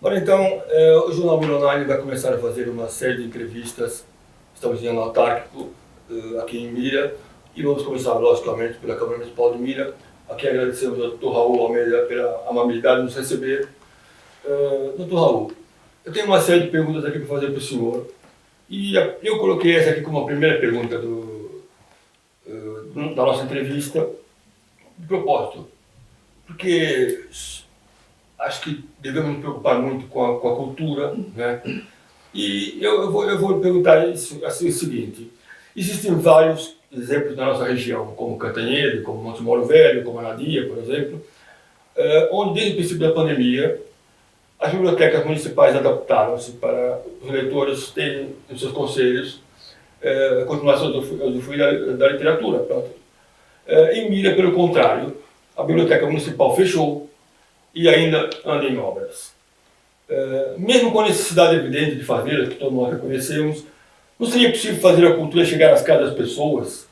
Ora então, o Jornal Mira Online vai começar a fazer uma série de entrevistas, estamos em ano autárquico, aqui em Mira, e vamos começar, logicamente, pela Câmara Municipal de Mira. Aqui agradecemos ao Dr. Raul Almeida pela amabilidade de nos receber. Dr. Raul, eu tenho uma série de perguntas aqui para fazer para o senhor, e eu coloquei essa aqui como a primeira pergunta da nossa entrevista, de propósito, porque acho que devemos nos preocupar muito com a cultura, né? E eu vou perguntar isso, assim, o seguinte: existem vários exemplos na nossa região, como Cantanhede, como Monte Moro Velho, como Anadia, por exemplo, onde desde o princípio da pandemia as bibliotecas municipais adaptaram-se para os leitores terem nos seus conselhos continuação a usufruir da literatura. Pronto. Em Mira, pelo contrário, a biblioteca municipal fechou e ainda anda em obras. Mesmo com a necessidade evidente de fazê-las, que todos nós reconhecemos, não seria possível fazer a cultura chegar às casas das pessoas?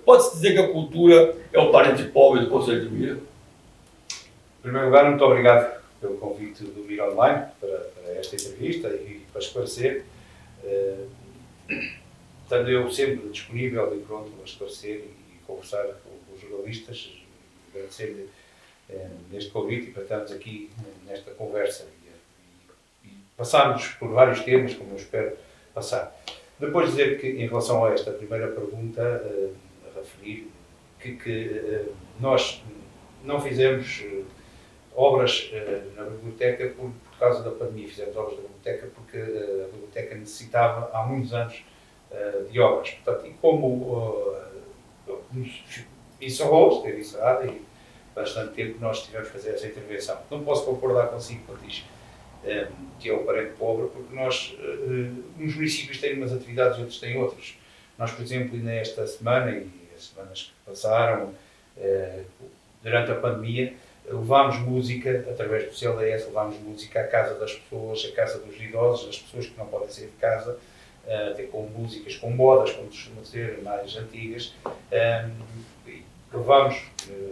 Pode-se dizer que a cultura é o parente pobre do Conselho de Mira? Em primeiro lugar, muito obrigado pelo convite do Mira Online para esta entrevista e para esclarecer. Estando eu sempre disponível e pronto a esclarecer e conversar com os jornalistas, agradecer-lhe neste convite e para estarmos aqui nesta conversa e passarmos por vários temas, como eu espero passar. Depois dizer que, em relação a esta primeira pergunta, a referir que nós não fizemos obras na biblioteca por causa da pandemia. Fizemos obras na biblioteca porque a biblioteca necessitava há muitos anos de obras. Portanto, e como esteve encerrado e bastante tempo nós tivemos que fazer essa intervenção. Não posso concordar consigo quando diz que é o parente pobre, porque nós, uns municípios têm umas atividades e outros têm outras. Nós, por exemplo, nesta semana e as semanas que passaram, durante a pandemia, levámos música, através do CLS, levámos música à casa das pessoas, à casa dos idosos, das pessoas que não podem sair de casa, até com músicas, com modas, como costuma ser, mais antigas. Levámos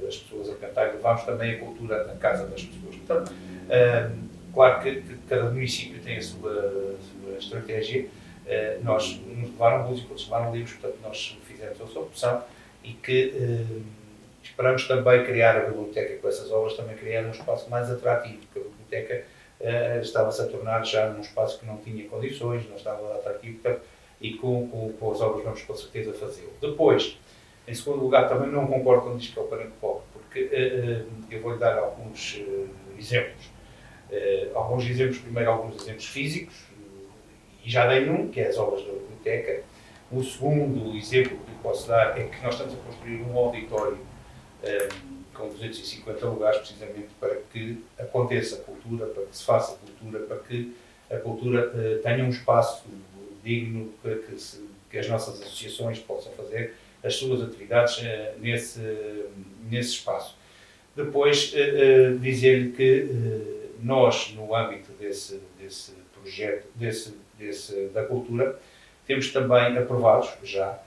as pessoas a cantar, levámos também a cultura na casa das pessoas. Portanto, claro que cada município tem a sua estratégia. Nós nos levaram música, outros levaram livros, portanto nós fizemos essa opção e que esperamos também criar a biblioteca com essas obras, também criar um espaço mais atrativo, porque a biblioteca estava-se a tornar já num espaço que não tinha condições, não estava atrativo, portanto, e com as obras vamos com certeza fazê-lo. Depois, em segundo lugar, também não concordo quando diz que é o parente pobre, porque eu vou-lhe dar alguns exemplos. Primeiro alguns exemplos físicos, e já dei um, que é as obras da biblioteca. O segundo exemplo que posso dar é que nós estamos a construir um auditório com 250 lugares, precisamente para que aconteça a cultura, para que se faça a cultura, para que a cultura tenha um espaço digno para que as nossas associações possam fazer as suas atividades nesse espaço. Depois, dizer-lhe que nós, no âmbito desse projeto, da cultura, temos também aprovados já,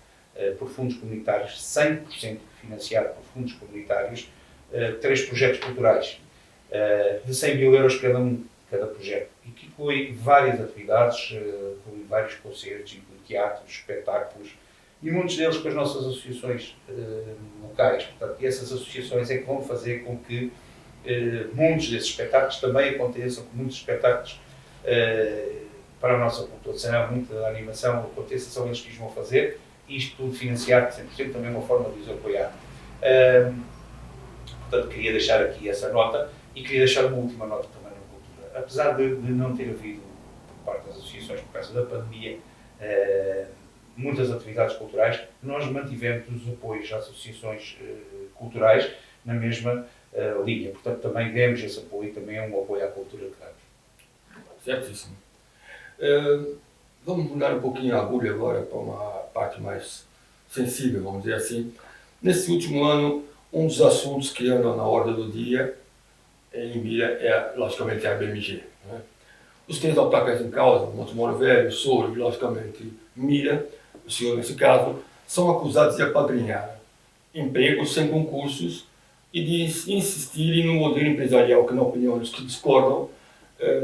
por fundos comunitários, 100% financiado por fundos comunitários, 3 projetos culturais, de 100 mil euros cada projeto, e que inclui várias atividades, inclui vários concertos, inclui teatros, espetáculos, e muitos deles com as nossas associações locais. Portanto, e essas associações é que vão fazer com que muitos desses espetáculos também aconteçam, que muitos espetáculos para a nossa população, muita animação aconteça, são eles que os vão fazer, isto tudo financiado 100%, também é uma forma de os apoiar. Portanto, queria deixar aqui essa nota e queria deixar uma última nota também na cultura. Apesar de não ter havido, por parte das associações, por causa da pandemia, muitas atividades culturais, nós mantivemos os apoios às associações culturais na mesma linha. Portanto, também demos esse apoio, também é um apoio à cultura que damos. Certíssimo. Vamos mudar um pouquinho a agulha agora para uma parte mais sensível, vamos dizer assim. Nesse último ano, um dos assuntos que andam na ordem do dia em Mira logicamente, a BMG. Né? Os 3 autarcas em causa, Monte Moro Velho, Souro e, logicamente, Mira, o senhor nesse caso, são acusados de apadrinhar empregos sem concursos e de insistirem no modelo empresarial que, na opinião dos que discordam,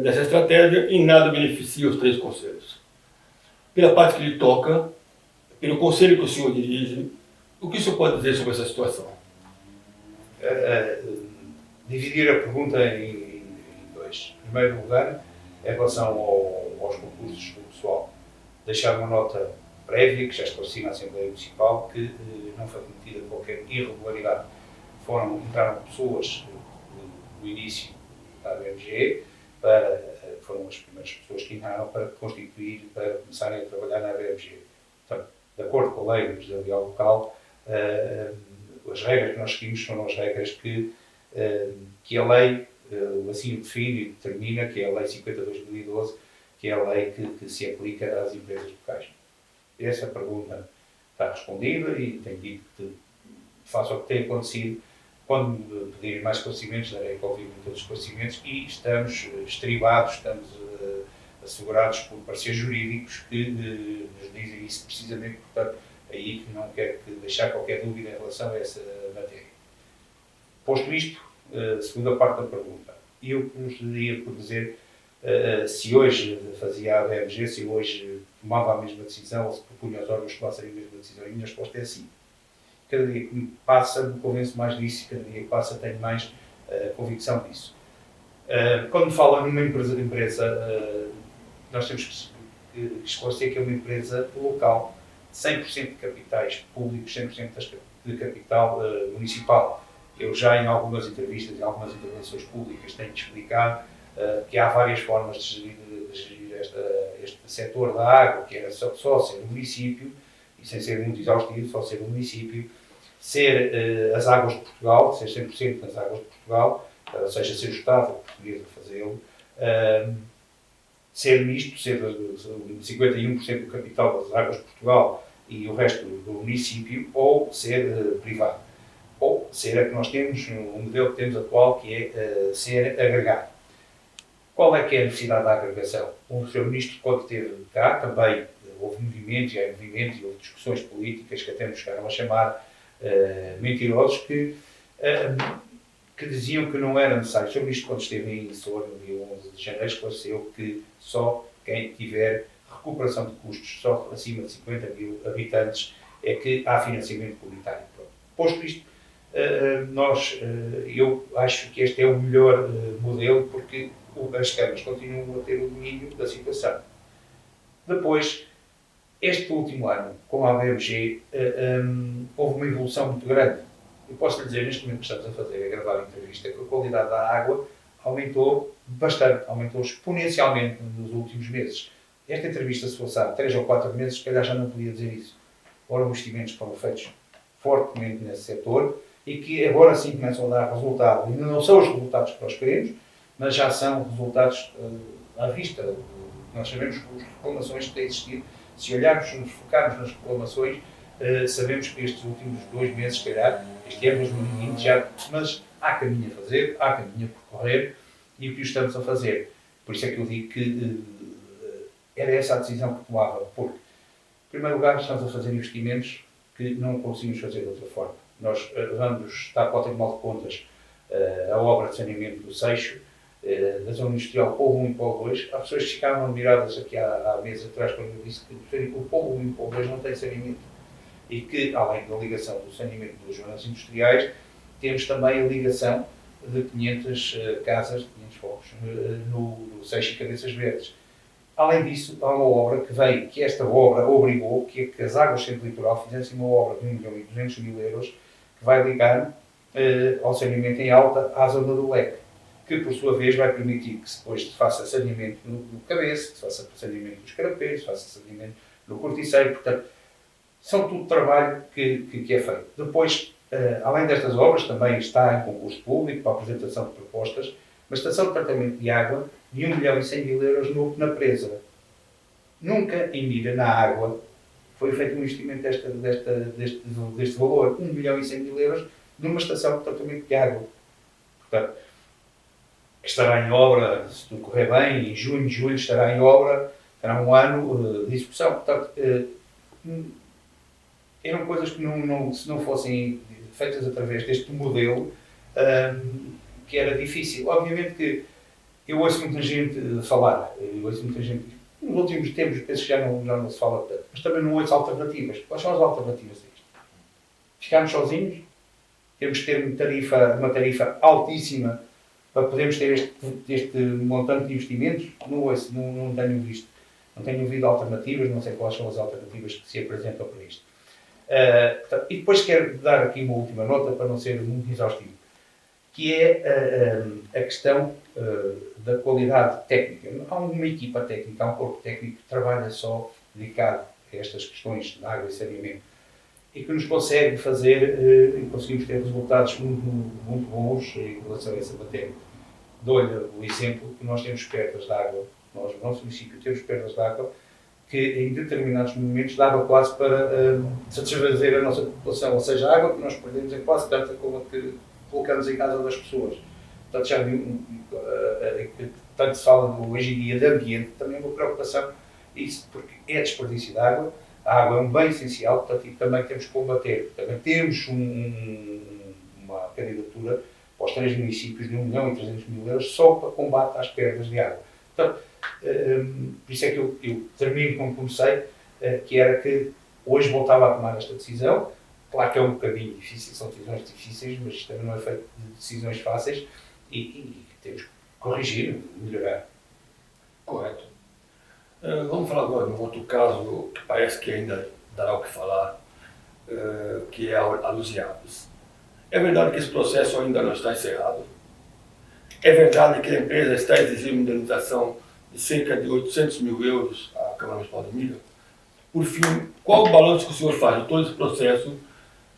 dessa estratégia e nada beneficia os 3 conselhos. Pela parte que lhe toca, pelo conselho que o senhor dirige, o que o senhor pode dizer sobre essa situação? Dividir a pergunta em dois. Em primeiro lugar, em relação aos concursos do pessoal, deixar uma nota prévia, que já esclareci na Assembleia Municipal, que não foi cometida qualquer irregularidade. Entraram pessoas no início da ABMG, foram as primeiras pessoas que entraram para constituir, para começarem a trabalhar na ABMG. Portanto, de acordo com a lei empresarial local, as regras que nós seguimos são as regras que a lei assim define e determina, que é a Lei 50/2012, que é a lei que se aplica às empresas locais. Essa pergunta está respondida e tenho dito que, face ao que tem acontecido, quando me pedirem mais esclarecimentos, darei obviamente todos os esclarecimentos e estamos estribados, estamos assegurados por parceiros jurídicos que nos dizem isso precisamente, portanto, aí que não quero deixar qualquer dúvida em relação a essa matéria. Posto isto, segunda parte da pergunta, eu começaria por dizer se hoje fazia a ABMG, se hoje tomava a mesma decisão ou se propunha aos órgãos que tomassem a mesma decisão. E a minha resposta é sim. Cada dia que me passa, me convenço mais disso, cada dia que passa tenho mais convicção disso. Quando me fala numa empresa, nós temos que esclarecer que é uma empresa local, 100% de capitais públicos, 100% de capital municipal. Eu já em algumas entrevistas, em algumas intervenções públicas, tenho de explicar que há várias formas de gerir este setor da água, que era só ser um município, e sem ser muito exaustivo, só ser um município, ser as águas de Portugal, ser 100% nas águas de Portugal, ou seja, ser o Estado português a fazê-lo, ser misto, ser 51% do capital das águas de Portugal e o resto do município, ou ser privado. Ou ser a que nós temos, o modelo que temos atual, que é ser agregado. Qual é que é a necessidade da agregação? O Sr. Ministro, quando esteve cá, também houve movimentos, e há movimentos, e houve discussões políticas que até nos chegaram a chamar mentirosos, que diziam que não era necessário. O Sr. Ministro, quando esteve em Açores, no dia 11 de janeiro, esclareceu que só quem tiver recuperação de custos, só acima de 50 mil habitantes, é que há financiamento comunitário. Posto isto, eu acho que este é o melhor modelo, porque as câmaras continuam a ter o domínio da situação. Depois, este último ano, com a ABMG, houve uma evolução muito grande. Eu posso lhe dizer, neste momento que estamos a fazer, a gravar a entrevista, que a qualidade da água aumentou bastante, aumentou exponencialmente nos últimos meses. Esta entrevista, se fosse há 3 ou 4 meses, se calhar já não podia dizer isso. Ora, os investimentos foram feitos fortemente nesse setor e que agora sim começam a dar resultado. Ainda não são os resultados que nós queremos, mas já são resultados à vista. Nós sabemos que as reclamações que têm existido, se olharmos, nos focarmos nas reclamações, sabemos que estes últimos 2 meses, se calhar, este ano 2020, mas há caminho a fazer, há caminho a percorrer e o que estamos a fazer. Por isso é que eu digo que era essa a decisão que tomava, porque, em primeiro lugar, estamos a fazer investimentos que não conseguimos fazer de outra forma. Nós vamos estar para o Tribunal de Contas a obra de saneamento do Seixo, da zona industrial Polo 1 e Polo 2. Há pessoas que ficaram admiradas aqui há meses atrás quando eu disse que o Polo 1 e o Polo 2 não têm saneamento. E que, além da ligação do saneamento das zonas industriais, temos também a ligação de 500 casas, 500 fogos, no Seixo e Cabeças Verdes. Além disso, há uma obra que veio, que esta obra obrigou que as Águas Centro Litoral fizessem uma obra de 1.200.000 euros que vai ligar ao saneamento em alta à zona do Leque, que por sua vez vai permitir que depois se faça saneamento no Cabeça, que se faça saneamento nos Carapês, se faça saneamento no Corticeiro. Portanto, são tudo trabalho que é feito. Depois, além destas obras, também está em concurso público para a apresentação de propostas, uma estação de tratamento de água de 1.100.000 euros na presa. Nunca em mira na água foi feito um investimento deste valor, 1.100.000 euros, numa estação de tratamento de água. Portanto, que estará em obra, se tudo correr bem, em junho, julho estará em obra, terá um ano de execução. Portanto, eram coisas que se não fossem feitas através deste modelo, que era difícil. Obviamente que eu ouço muita gente falar, nos últimos tempos penso que já não se fala tanto, mas também não ouço alternativas. Quais são as alternativas a isto? Ficarmos sozinhos? Temos que ter uma tarifa altíssima para podermos ter este montante de investimentos? Não ouço, não tenho visto. Não tenho ouvido alternativas, não sei quais são as alternativas que se apresentam para isto. E depois quero dar aqui uma última nota, para não ser muito exaustivo, que é a questão da qualidade técnica. Há uma equipa técnica, há um corpo técnico que trabalha só dedicado a estas questões de água e saneamento e que nos consegue fazer e conseguimos ter resultados muito bons em relação a essa matéria. Dou-lhe o exemplo que nós temos perdas de água, nós no nosso município temos perdas de água que em determinados momentos dava quase para satisfazer a nossa população, ou seja, a água que nós perdemos é quase tanta como a que colocamos em casa das pessoas. Portanto, já viu, tanto se fala hoje em dia de ambiente, também é uma preocupação isso, porque é desperdício de água, a água é um bem essencial, portanto, e também temos que combater. Também temos uma candidatura para os 3 municípios de 1.300.000 euros só para combate às perdas de água. Portanto, por isso é que eu termino como comecei, que era que hoje voltava a tomar esta decisão. Claro que é um bocadinho difícil, são decisões difíceis, mas isto também não é feito de decisões fáceis e temos que corrigir, melhorar. Correto. Vamos falar agora de um outro caso que parece que ainda dará o que falar, que é a Luz e Águas. É verdade que esse processo ainda não está encerrado. É verdade que a empresa está exigindo indenização de cerca de 800 mil euros à Câmara Municipal de Milha. Por fim, qual o balanço que o senhor faz de todo esse processo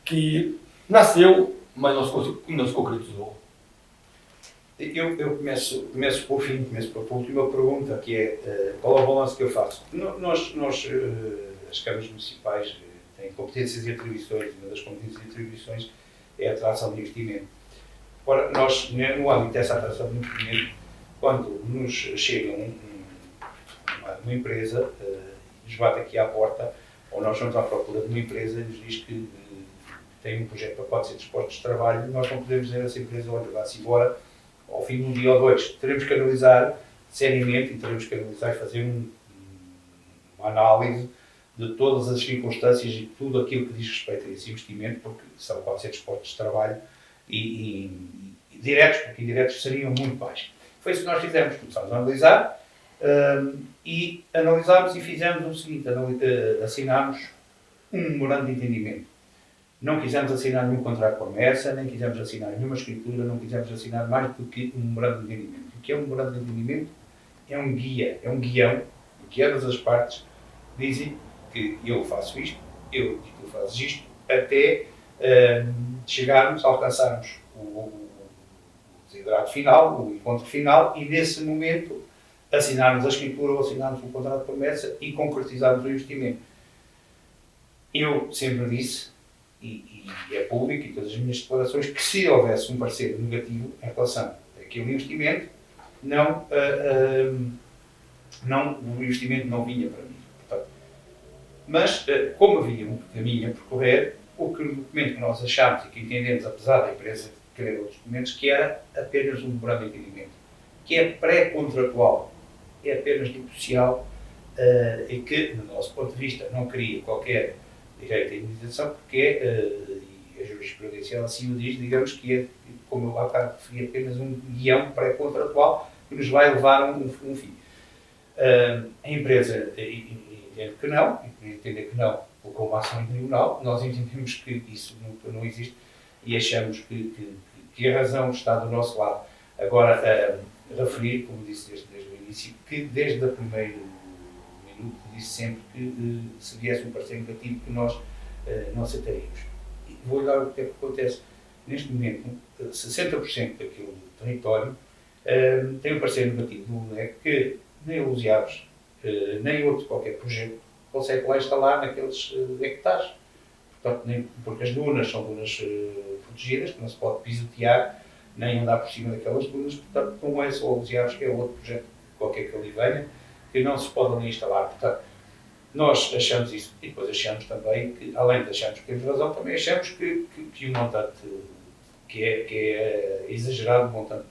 que nasceu, mas não se concretizou? Eu começo por fim, começo pela última pergunta, que é qual é o balanço que eu faço. Nós as câmaras municipais têm competências e atribuições, uma das competências e atribuições é a atração de investimento. Ora, nós, no âmbito dessa atração de investimento, quando nos chega uma empresa, nos bate aqui à porta, ou nós vamos à procura de uma empresa e nos diz que tem um projeto para 400 postos de trabalho, nós não podemos dizer a essa empresa, olha, vá-se embora, ao fim de um dia ou dois. Teremos que analisar seriamente e teremos que analisar e fazer uma análise de todas as circunstâncias e tudo aquilo que diz respeito a esse investimento, porque são 400 postos de trabalho e diretos, porque indiretos seriam muito baixos. Foi isso que nós fizemos, começámos a analisar e analisámos e fizemos o seguinte, assinámos um memorando de entendimento. Não quisemos assinar nenhum contrato com a Mersa, nem quisemos assinar nenhuma escritura, não quisemos assinar mais do que um memorando de entendimento. O que é um memorando de entendimento? É um guia, é um guião, em que ambas as partes dizem que eu faço isto, eu digo que tu fazes isto, até chegarmos, alcançarmos o desidrato final, o encontro final, e nesse momento assinarmos a escritura ou assinarmos um contrato de promessa e concretizarmos o investimento. Eu sempre disse, e é público, e todas as minhas declarações, que se houvesse um parecer negativo em relação àquele investimento, o investimento não vinha para mim. Portanto, mas, como havia um caminho a percorrer, o documento que nós achámos e que entendemos, apesar da empresa querer outros documentos, que era apenas um memorando de entendimento, que é pré-contratual, é apenas negocial e que, do nosso ponto de vista, não cria qualquer direito à indenização, porque e a jurisprudência assim o diz, digamos que é, como eu há bocado referi, apenas um guião pré-contratual que nos vai levar a um fim. A empresa entende que não, entender que não, colocou uma ação em tribunal, nós entendemos que isso não existe e achamos que a razão está do nosso lado. Agora, referir, como disse desde o início, que desde o primeiro minuto disse sempre que se viesse um parecer negativo que nós não aceitaríamos. E vou-lhe dar o que é que acontece. Neste momento, 60% daquele território tem um parecer negativo do UNEC que nem a Luz e Águas, nem outro qualquer projeto consegue lá instalar naqueles hectares. Portanto, porque as dunas são dunas protegidas, que não se pode pisotear, nem andar por cima daquelas dunas, portanto, não é só a Luz e Águas, que é outro projeto qualquer que ali venha, que não se pode ali instalar. Portanto, nós achamos isso, e depois achamos também que, além de acharmos que temos razão, também achamos que o montante, que é exagerado, o montante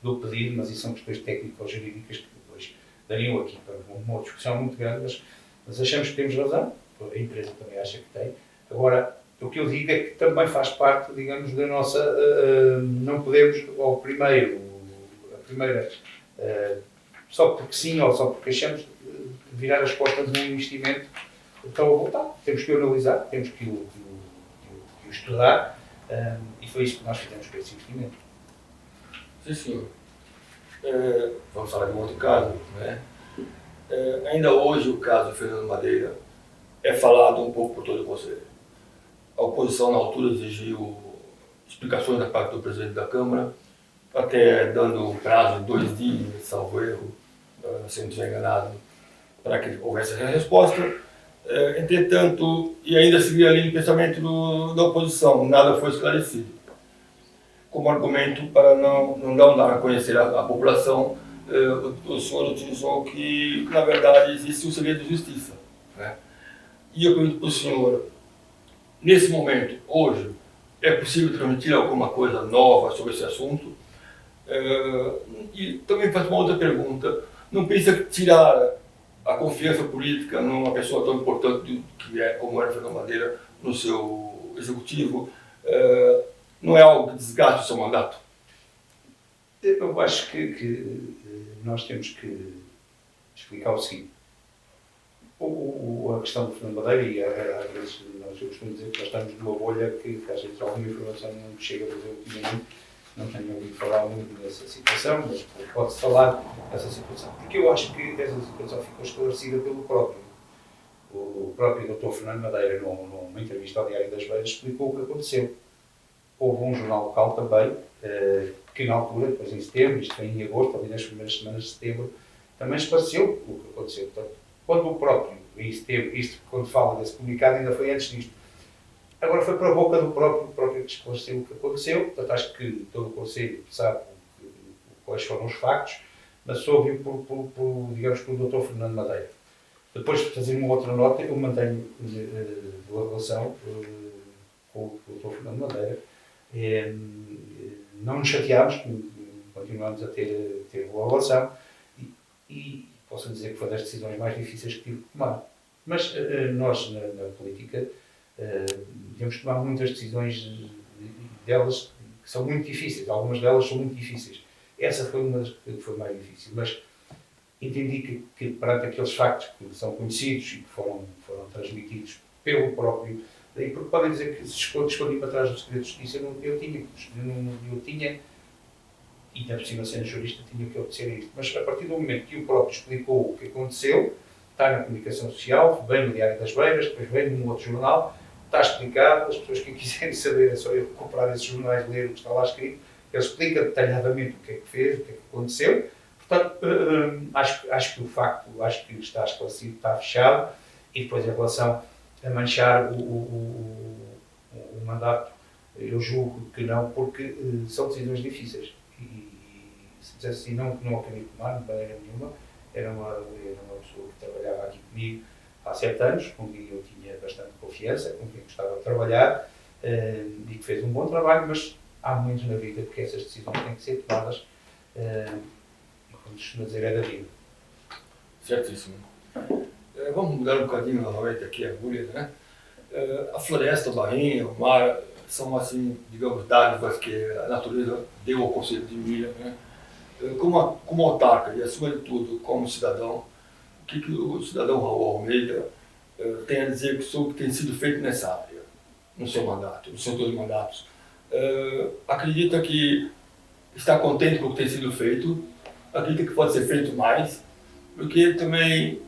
do pedido, mas isso são questões técnico-jurídicas que depois dariam aqui para uma discussão muito grande, mas achamos que temos razão, a empresa também acha que tem. Agora, o que eu digo é que também faz parte, digamos, da nossa... não podemos, ao primeiro, a primeira, só porque sim ou só porque achamos, virar as costas de um investimento estão a voltar. Temos que o analisar, temos que o estudar, e foi isso que nós fizemos com esse investimento. Sim, senhor. Vamos falar de um outro caso, né? Ainda hoje o caso Fernando Madeira é falado um pouco por todo o Conselho. A oposição na altura exigiu explicações da parte do presidente da Câmara, até dando um prazo de 2 dias, salvo erro, se não estiver enganado, para que houvesse a resposta. Entretanto, e ainda seguia ali o pensamento da oposição, nada foi esclarecido. Como argumento para não dar a conhecer a população, o senhor utilizou que, na verdade, existe um segredo de justiça, né? E eu pergunto para o senhor, nesse momento, hoje, é possível transmitir alguma coisa nova sobre esse assunto? E também faço uma outra pergunta, não pensa que tirar a confiança política numa pessoa tão importante como era Fernando Madeira no seu executivo, não é algo que desgaste o seu mandato? Eu acho que nós temos que explicar o seguinte. A questão do Fernando Madeira, e às vezes eu costumo dizer que nós estamos numa bolha que às vezes alguma informação não chega, mas eu ultimamente não tenho ouvido falar muito dessa situação, mas pode-se falar dessa situação. Porque eu acho que essa situação ficou esclarecida pelo próprio. O próprio Dr. Fernando Madeira, numa entrevista ao Diário das Beiras, explicou o que aconteceu. Houve um jornal local também, que na altura, depois em setembro, isto foi em agosto, ali nas primeiras semanas de setembro, também esclareceu o que aconteceu. Portanto, quando o próprio, isto quando fala desse comunicado, ainda foi antes disto. Agora foi para a boca do próprio que esclareceu o que aconteceu. Portanto, acho que todo o Conselho sabe quais foram os factos, mas soube-o digamos, por Dr. Fernando Madeira. Depois de fazer uma outra nota, eu mantenho boa relação com o Dr. Fernando Madeira. Não nos chateámos, continuamos a ter boa relação e posso dizer que foi das decisões mais difíceis que tive que tomar. Mas nós, na política, devemos tomar muitas decisões delas que são muito difíceis. Algumas delas são muito difíceis. Essa foi uma das que foi mais difícil. Mas entendi que perante aqueles factos que são conhecidos e que foram transmitidos pelo próprio... Porque podem dizer que se escondi para trás do segredo de justiça, eu tinha, e ainda por cima sendo jurista, tinha que obedecer a isto. Mas a partir do momento que o próprio explicou o que aconteceu, está na comunicação social, vem no Diário das Beiras, depois vem num outro jornal, está explicado, as pessoas que quiserem saber é só eu comprar esses jornais, ler o que está lá escrito, ele explica detalhadamente o que é que fez, o que é que aconteceu. Portanto, acho que o facto, acho que está esclarecido, está fechado, e depois em relação a manchar o mandato, eu julgo que não, porque são decisões difíceis. E se dissesse assim, não acredito tomar, de maneira nenhuma. Era uma pessoa que trabalhava aqui comigo há 7 anos, com quem eu tinha bastante confiança, com quem gostava de trabalhar, e que fez um bom trabalho, mas há momentos na vida que essas decisões têm que ser tomadas, como se costuma dizer, é da vida. Certíssimo. Vamos mudar um bocadinho novamente aqui a agulha, né? A floresta, o barrinho, o mar, são assim, digamos, dádivas que a natureza deu ao Conselho de Milha, né? Como autarca e, acima de tudo, como cidadão, o que o cidadão Raul Almeida tem a dizer sobre o que tem sido feito nessa área, no seu mandato, nos seus 2 mandatos? Acredita que está contente com o que tem sido feito? Acredita que pode ser feito mais? Porque também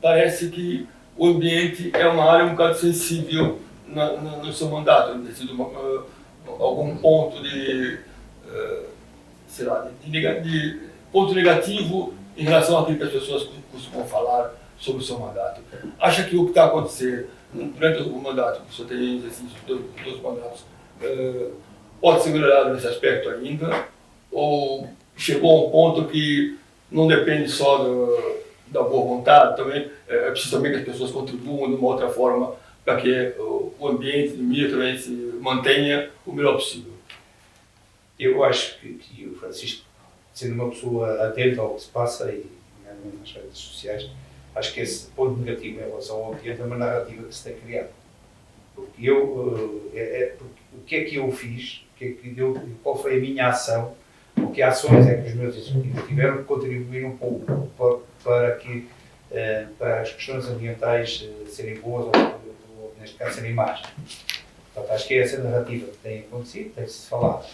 parece que o ambiente é uma área um bocado sensível no seu mandato. Tem sido algum ponto de ponto negativo em relação àquilo que as pessoas costumam falar sobre o seu mandato. Acha que o que está acontecendo durante o mandato, que o senhor tem exercício dos 2 mandatos, pode ser melhorado nesse aspecto ainda? Ou chegou a um ponto que não depende só da boa vontade, também é preciso também que as pessoas contribuam de uma outra forma para que o ambiente de Milha também se mantenha o melhor possível? Eu acho que o Francisco sendo uma pessoa atenta ao que se passa e nas redes sociais, acho que esse ponto negativo em relação ao ambiente é uma narrativa que se tem criado. Porque o que é que eu fiz, qual foi a minha ação, o que ações é que os meus executivos tiveram que contribuir um pouco para as questões ambientais serem boas ou, neste caso, serem más. Portanto, acho que é essa narrativa que tem acontecido, tem-se falado.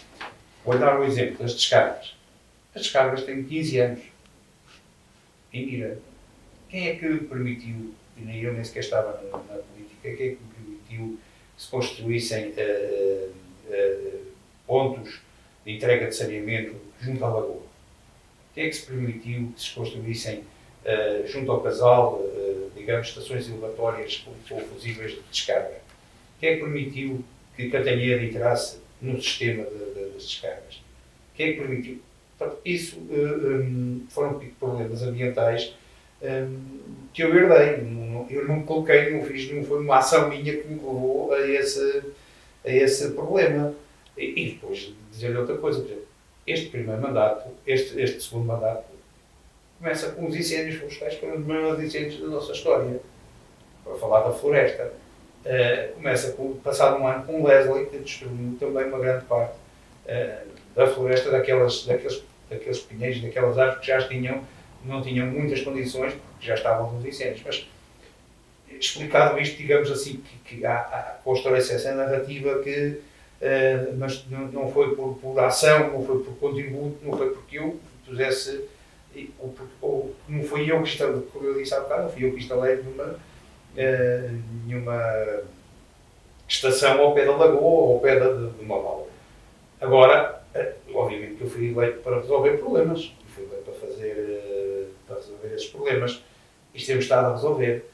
Vou dar um exemplo das descargas. As descargas têm 15 anos. Em Miranda. Quem é que permitiu, e nem eu nem sequer estava na política, quem é que permitiu que se construíssem pontos de entrega de saneamento junto à lagoa? Quem é que se permitiu que se construíssem junto ao casal, digamos, estações elevatórias ou fusíveis de descarga? Quem é que permitiu que Cantanhede entrasse no sistema das descargas? Quem é que permitiu? Portanto, isso foram problemas ambientais que eu herdei. Eu não me coloquei, não foi uma ação minha que me levou a esse problema. E depois dizer-lhe outra coisa, por exemplo, este primeiro mandato, este segundo mandato, começa com os incêndios florestais, que foram os maiores incêndios da nossa história. Para falar da floresta. Começa, passado um ano, com o Leslie, que destruiu também uma grande parte da floresta, daqueles pinheiros, daquelas árvores que já não tinham muitas condições, porque já estavam nos incêndios. Mas, explicado isto, digamos assim, que constrói-se essa narrativa que mas não foi por ação, não foi por contributo, não foi porque eu pusesse, ou não fui eu que instalei, como eu disse há bocado, não fui eu que instalei nenhuma estação ao pé da lagoa ou ao pé de uma vala. Agora, obviamente que eu fui eleito para resolver problemas, fui eleito para resolver esses problemas. Isto temos estado a resolver.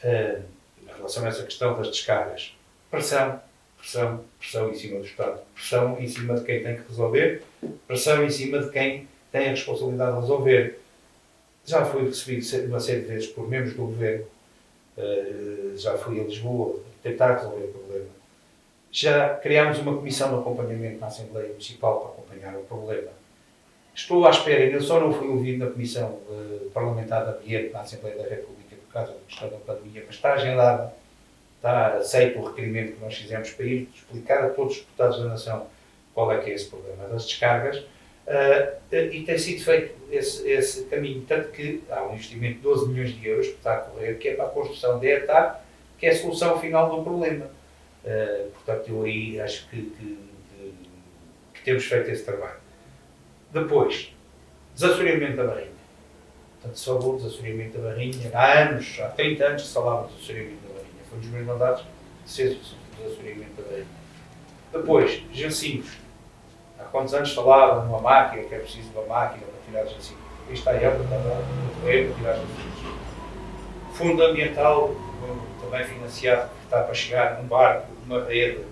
Em relação a essa questão das descargas, pressão em cima do Estado, pressão em cima de quem tem que resolver, pressão em cima de quem tem a responsabilidade de resolver. Já fui recebido uma série de vezes por membros do governo, já fui a Lisboa tentar resolver o problema. Já criámos uma comissão de acompanhamento na Assembleia Municipal para acompanhar o problema. Estou à espera, ainda só não fui ouvido na Comissão Parlamentar de Ambiente na Assembleia da República por causa da questão da pandemia, mas está agendada, está aceito o requerimento que nós fizemos para ir explicar a todos os deputados da Nação qual é que é esse problema das descargas, e tem sido feito esse caminho, tanto que há um investimento de 12 milhões de euros que está a correr, que é para a construção da ETAP, que é a solução final do problema. Portanto, eu aí acho que temos feito esse trabalho. Depois, desassoreamento da Barrinha. Portanto, só o desassoreamento da Barrinha. Há 30 anos que se falava de desassoreamento da Barrinha. Foi um dos meus mandatos de ser desassoreamento da Barrinha. Depois, Jacintos. Há quantos anos falava numa máquina, que é preciso uma máquina para tirar Jacintos. Isto está aí, está para tirar Jacintos. Fundo ambiental, também financiado, que está para chegar num barco, numa rede,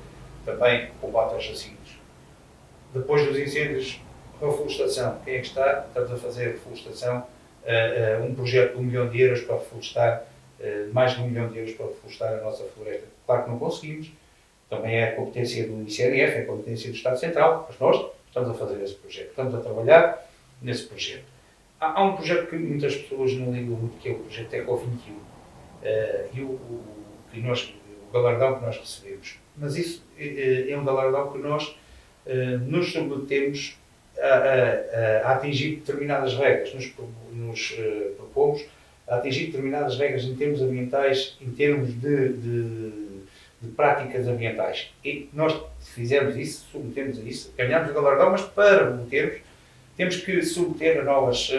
também combate aos jacintos. Depois dos incêndios, reflorestação. Quem é que está? Estamos a fazer reflorestação, um projeto de 1 milhão de euros para reflorestar, mais de 1 milhão de euros para reflorestar a nossa floresta. Claro que não conseguimos, também é a competência do ICNF, é a competência do Estado Central, mas nós estamos a fazer esse projeto, estamos a trabalhar nesse projeto. Há um projeto que muitas pessoas não ligam muito, que é o projeto ECO21, e o galardão que nós recebemos. Mas isso é um galardão que nós nos submetemos a atingir determinadas regras, nos propomos a atingir determinadas regras em termos ambientais, em termos de práticas ambientais. E nós fizemos isso, submetemos a isso, ganhamos o galardão, mas para obtermos, temos que submeter a novas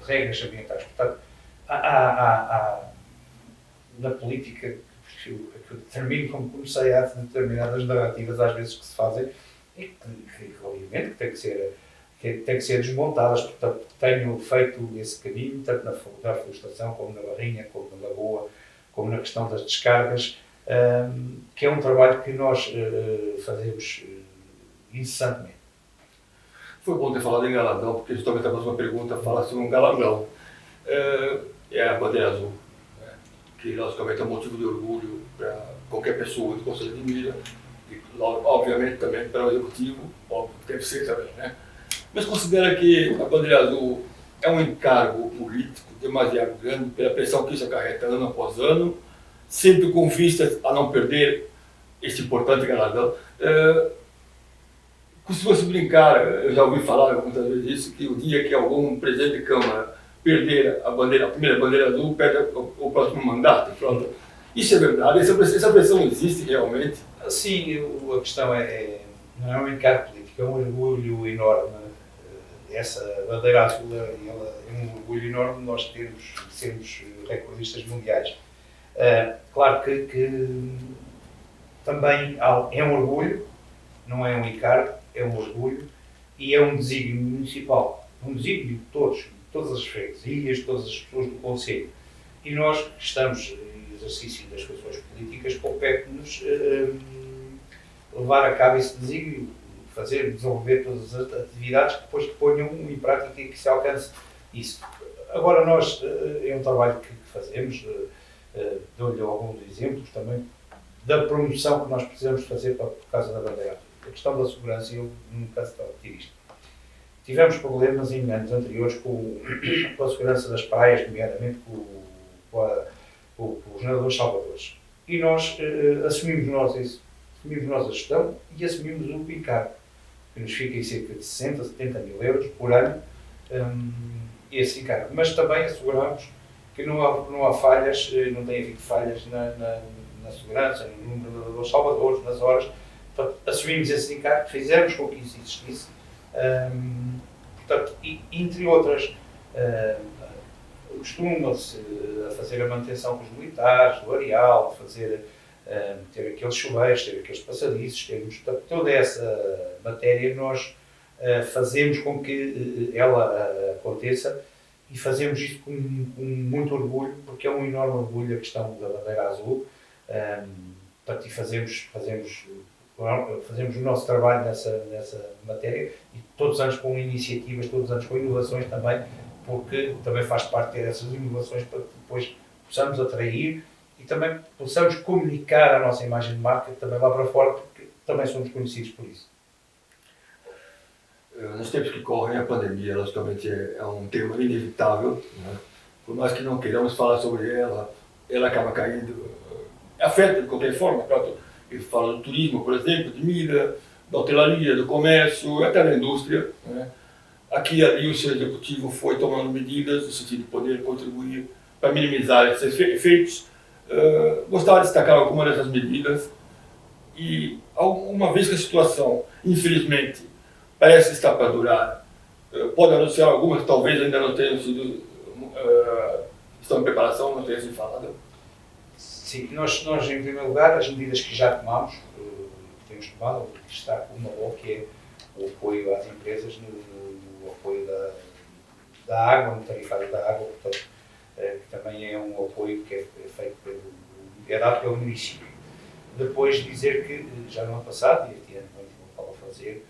regras ambientais. Portanto, na política, que eu determino como comecei, há determinadas narrativas às vezes que se fazem e que obviamente têm que ser desmontadas. Portanto, tenho feito esse caminho, tanto na florestação, como na Barrinha, como na Lagoa, como na questão das descargas, que é um trabalho que nós fazemos incessantemente. Foi bom ter falado em galardão, porque justamente a próxima pergunta fala sobre um galardão. É a bandeira azul, né? Que logicamente é um motivo de orgulho para qualquer pessoa do Conselho de Mira, e obviamente também para o Executivo, óbvio, deve ser também, né? mas considera que a bandeira azul é um encargo político demasiado grande pela pressão que isso acarreta ano após ano, sempre com vistas a não perder este importante galardão. Costuma-se brincar, eu já ouvi falar muitas vezes isso, que o dia que algum presidente de Câmara perder a primeira bandeira azul, perde o próximo mandato. Pronto. Isso é verdade? Essa pressão existe realmente? Sim, a questão não é um encargo político, é um orgulho enorme. Essa bandeira azul ela é um orgulho enorme nós sermos recordistas mundiais. Claro que também é um orgulho, não é um encargo, é um orgulho e é um desígnio municipal, um desígnio de todas as freguesias, de todas as pessoas do Conselho. E nós que estamos em exercício das funções políticas, compete-nos levar a cabo esse desígnio, desenvolver todas as atividades que depois ponham em prática e que se alcance isso. Agora nós, é um trabalho que fazemos, dou-lhe alguns exemplos também, da promoção que nós precisamos fazer por causa da bandeira azul. A questão da segurança, eu nunca se repetir isto. Tivemos problemas em anos anteriores com a segurança das praias, nomeadamente com os nadadores salvadores. E nós assumimos nós a gestão e assumimos o encargo, que nos fica em cerca de 60, 70 mil euros por ano, esse encargo. Mas também asseguramos que não há falhas, não tem havido falhas na segurança, no número de nadadores salvadores, nas horas. Portanto, assumimos esse encargo, fizemos com que isso existisse. Portanto, entre outras, costuma-se a fazer a manutenção com os militares, do areal, ter aqueles chuveiros, ter aqueles passadiços, portanto, toda essa matéria nós fazemos com que ela aconteça e fazemos isso com muito orgulho, porque é um enorme orgulho a questão da bandeira azul. Portanto, e fazemos o nosso trabalho nessa matéria e todos os anos com iniciativas, todos os anos com inovações também, porque também faz parte ter essas inovações para que depois possamos atrair e também possamos comunicar a nossa imagem de marca também lá para fora, porque também somos conhecidos por isso. Nos tempos que correm, a pandemia, logicamente, é um tema inevitável, né? Por mais que não queiramos falar sobre ela, ela acaba caindo, afeta de qualquer forma. Eu falo do turismo, por exemplo, de mídia, da hotelaria, do comércio, até da indústria, né? Aqui e ali o seu executivo foi tomando medidas no sentido de poder contribuir para minimizar esses efeitos. Gostaria de destacar algumas dessas medidas e, uma vez que a situação, infelizmente, parece estar para durar, pode anunciar algumas que talvez ainda não tenham sido, estão em preparação, não tenham sido falado. Sim, nós em primeiro lugar, as medidas que já tomamos, que temos tomado, que está uma boa, que é o apoio às empresas no apoio da água, no tarifário da água, portanto, que também é um apoio que é feito é dado pelo município. Depois dizer que já no ano passado, e este ano vamos fazer,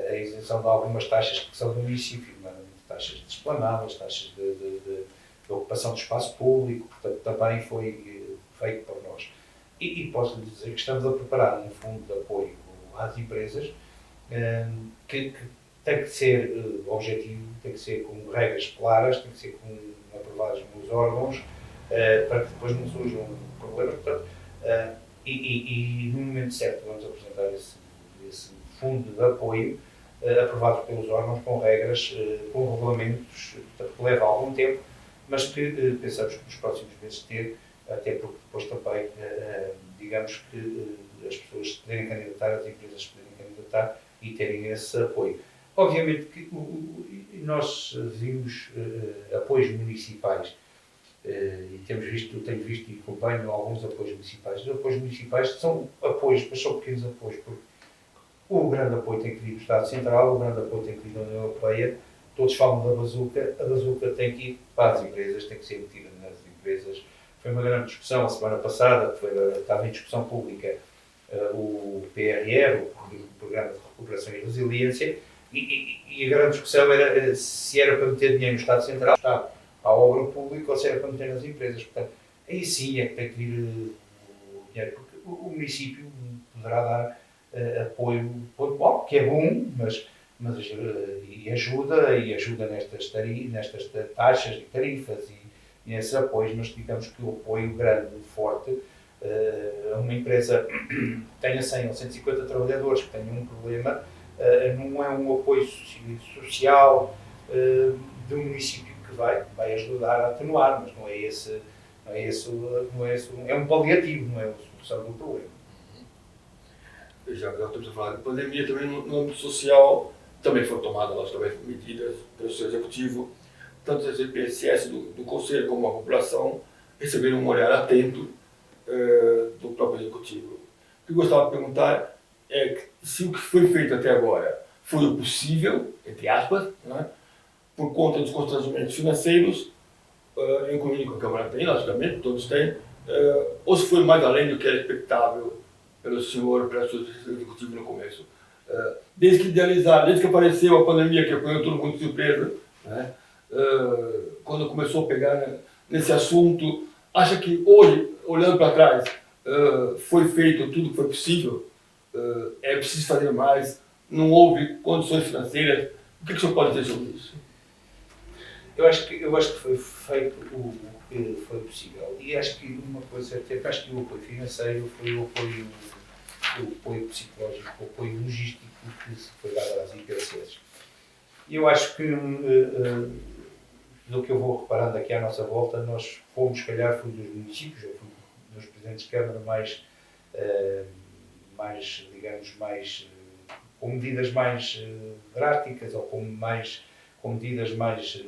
a isenção de algumas taxas que são do município, taxas de esplanadas, taxas de ocupação do espaço público, portanto também foi feito por nós. E posso lhe dizer que estamos a preparar um fundo de apoio às empresas que tem que ser objetivo, tem que ser com regras claras, tem que ser aprovadas nos órgãos, para que depois não surjam problemas. Portanto, e no momento certo vamos apresentar esse fundo de apoio aprovado pelos órgãos com regras, com regulamentos, portanto, que leva algum tempo, mas que pensamos que nos próximos meses ter, até porque depois também, digamos que as pessoas poderem candidatar, as empresas poderem candidatar e terem esse apoio. Obviamente que nós vimos apoios municipais e tenho visto e acompanho alguns apoios municipais. Os apoios municipais são apoios, mas são pequenos apoios, porque o grande apoio tem que vir do Estado Central, o grande apoio tem que vir da União Europeia. Todos falam da bazuca, a bazuca tem que ir para as empresas, tem que ser metida nas empresas. Foi uma grande discussão a semana passada, estava em discussão pública o PRR, o Programa de Recuperação e Resiliência, e a grande discussão era se era para meter dinheiro no Estado Central, à obra pública, ou se era para meter nas empresas. Portanto, aí sim é que tem que vir o dinheiro, porque o município poderá dar apoio pontual, que é bom, mas e ajuda nestas taxas e tarifas e nesses apoios, mas digamos que o apoio grande, forte, a uma empresa que tenha 100 ou 150 trabalhadores que tenham um problema, não é um apoio social de um município que vai ajudar a atenuar, mas não é esse, é um paliativo, não é a solução do problema. Já estamos a falar de pandemia, também no âmbito social também foram tomadas, logicamente, medidas pelo seu executivo, tanto as IPSS do Conselho como a população receberam um olhar atento do próprio executivo. O que eu gostava de perguntar é que, se o que foi feito até agora foi o possível, entre aspas, né, por conta dos constrangimentos financeiros, incluindo que a Câmara tem, logicamente, todos têm, ou se foi mais além do que era expectável pelo senhor, pelo seu executivo no começo. Desde que apareceu a pandemia, que foi todo mundo de surpresa, né, quando começou a pegar nesse assunto, acha que hoje, olhando para trás, foi feito tudo que foi possível? É preciso fazer mais? Não houve condições financeiras? O que o senhor pode dizer sobre isso? Eu acho que foi feito o que foi possível. E acho que uma coisa certa, acho que o apoio financeiro foi o apoio psicológico, o apoio logístico que se foi dado às IPSS. E eu acho que, do que eu vou reparando aqui à nossa volta, nós fomos, se calhar, fui dos municípios, ou fui dos presidentes de Câmara digamos, com medidas mais drásticas ou com medidas mais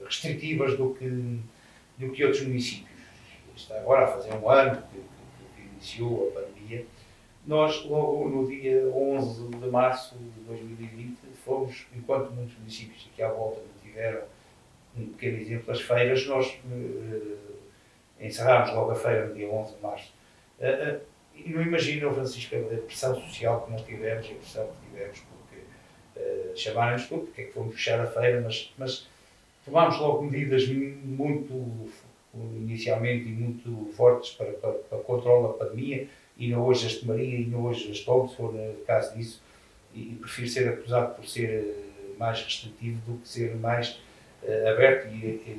restritivas do que outros municípios. Está agora a fazer um ano que iniciou a pandemia. Nós, logo no dia 11 de março de 2020, fomos, enquanto muitos municípios aqui à volta não tiveram um pequeno exemplo, as feiras, nós encerrámos logo a feira no dia 11 de março. E não imagino, Francisco, a pressão social que nós tivemos e a pressão que tivemos, porque chamaram-nos tudo, porque é que fomos fechar a feira, mas tomámos logo medidas inicialmente e muito fortes para controle da pandemia, e não hoje a Estemaria, e não hoje a Estômago, se for no caso disso, e prefiro ser acusado por ser mais restritivo do que ser mais aberto, porque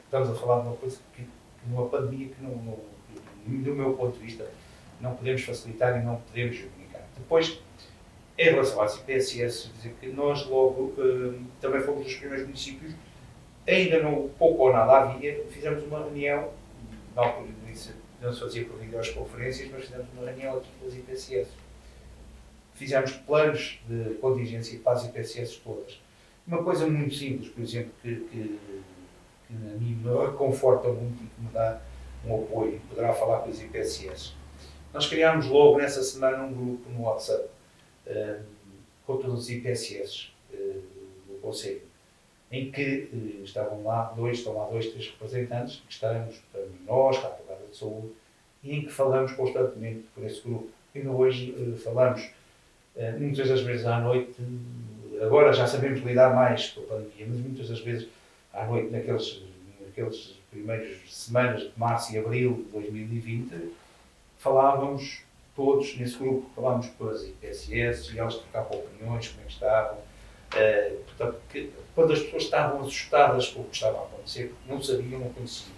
estamos a falar de uma coisa numa pandemia que do meu ponto de vista, não podemos facilitar e não podemos comunicar. Depois, em relação às IPSS, dizer que nós logo também fomos dos primeiros municípios, ainda pouco ou nada havia, fizemos uma reunião, não se fazia por videoconferências, mas fizemos uma reunião aqui com as IPSS. Fizemos planos de contingência para as IPSS todas. Uma coisa muito simples, por exemplo, que a mim me reconforta muito e que me dá um apoio, e poderá falar com as IPSS. Nós criámos logo nessa semana um grupo no WhatsApp com todas as IPSS do Conselho, em que estão lá dois, três representantes, que estamos nós, a Advogada de Saúde, e em que falamos constantemente por esse grupo. Ainda hoje falamos muitas das vezes à noite, agora já sabemos lidar mais com a pandemia, mas muitas das vezes à noite, naqueles primeiras semanas de março e abril de 2020, falávamos todos nesse grupo, falávamos com as IPSS e elas trocavam opiniões, como é que estavam. Portanto, quando as pessoas estavam assustadas com o que estava a acontecer, porque não sabiam, não conheciam.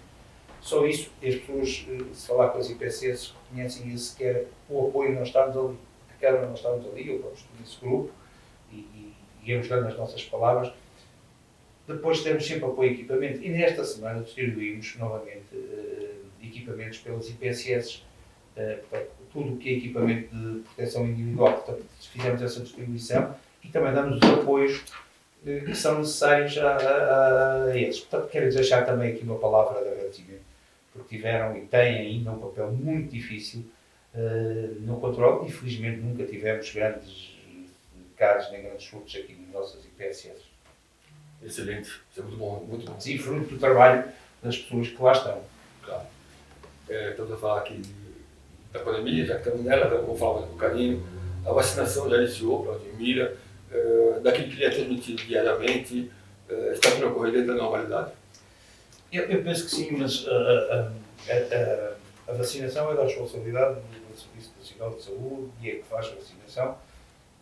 Só isso, as pessoas, se falar com as IPSS, reconhecem esse que era o apoio, nós estávamos ali, a Câmara nós estávamos ali, eu gosto desse grupo, e íamos dando as nossas palavras. Depois temos sempre apoio e equipamento, e nesta semana distribuímos novamente equipamentos pelas IPSS, portanto, tudo o que é equipamento de proteção individual, portanto, fizemos essa distribuição e também damos os apoios que são necessários a eles. Portanto, quero deixar também aqui uma palavra de agradecimento, porque tiveram e têm ainda um papel muito difícil no controle. Infelizmente nunca tivemos grandes casos nem grandes surtos aqui nas nossas IPSS. Excelente, isso é muito bom, muito bom. Sim, fruto do trabalho das pessoas que lá estão. Claro. Estamos a falar aqui da pandemia, já que estamos nela, então vou falar mais um bocadinho. A vacinação já iniciou para a Admira, daquilo que é transmitido diariamente, está tudo ocorrendo dentro da normalidade? Eu penso que sim, mas a vacinação é da responsabilidade do Serviço Nacional de Saúde e é que faz a vacinação,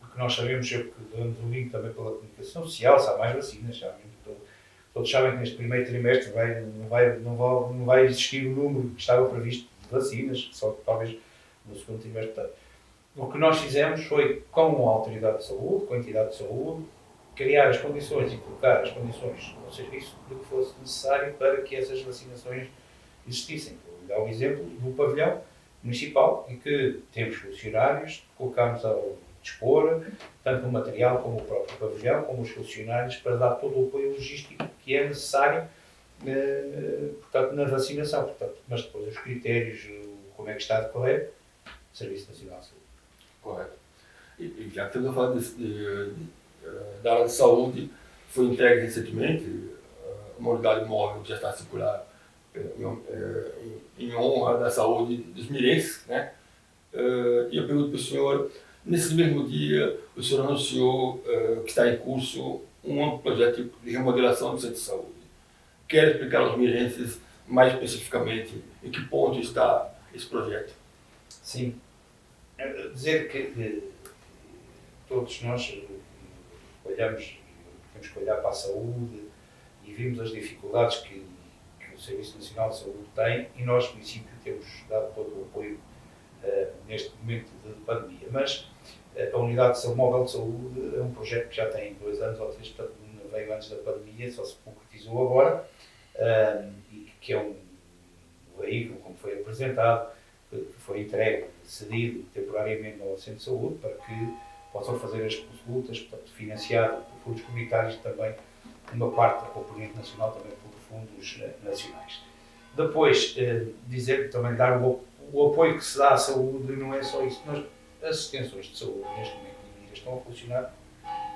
porque que nós sabemos, eu que damos o link também pela comunicação social, se há mais vacinas, já todos sabem que neste primeiro trimestre não vai existir o número que estava previsto de vacinas, só talvez no segundo trimestre. Portanto, o que nós fizemos foi, com a Autoridade de Saúde, com a entidade de saúde, criar as condições e colocar as condições ao serviço do que fosse necessário para que essas vacinações existissem. Vou dar o exemplo do pavilhão municipal, em que temos funcionários, colocámos ao dispor, tanto o material como o próprio pavilhão, como os funcionários, para dar todo o apoio logístico que é necessário portanto, na vacinação. Portanto, mas depois os critérios, como é que está a decorrer, o Serviço Nacional de Saúde. Correto. E já que estamos a falar da área de saúde, foi entregue recentemente uma unidade móvel que já está a circular em honra da saúde dos mirenses, né? E eu pergunto para o senhor, nesse mesmo dia, o senhor anunciou que está em curso um amplo projeto de remodelação do centro de saúde. Quer explicar aos mirenses mais especificamente em que ponto está esse projeto? Sim. Dizer que todos nós temos que olhar para a saúde e vimos as dificuldades que o Serviço Nacional de Saúde tem e nós, município, temos dado todo o apoio neste momento de pandemia. Mas a Unidade Móvel de Saúde é um projeto que já tem 2 anos ou 3, portanto, veio antes da pandemia, só se concretizou agora, e que é um veículo, como foi apresentado, que foi entregue, cedido temporariamente ao Centro de Saúde para que possam fazer as consultas, portanto, financiado por fundos comunitários também, uma parte da componente nacional também por fundos nacionais. Depois, dizer, também dar o apoio que se dá à saúde, não é só isso. As extensões de saúde, neste momento, estão a funcionar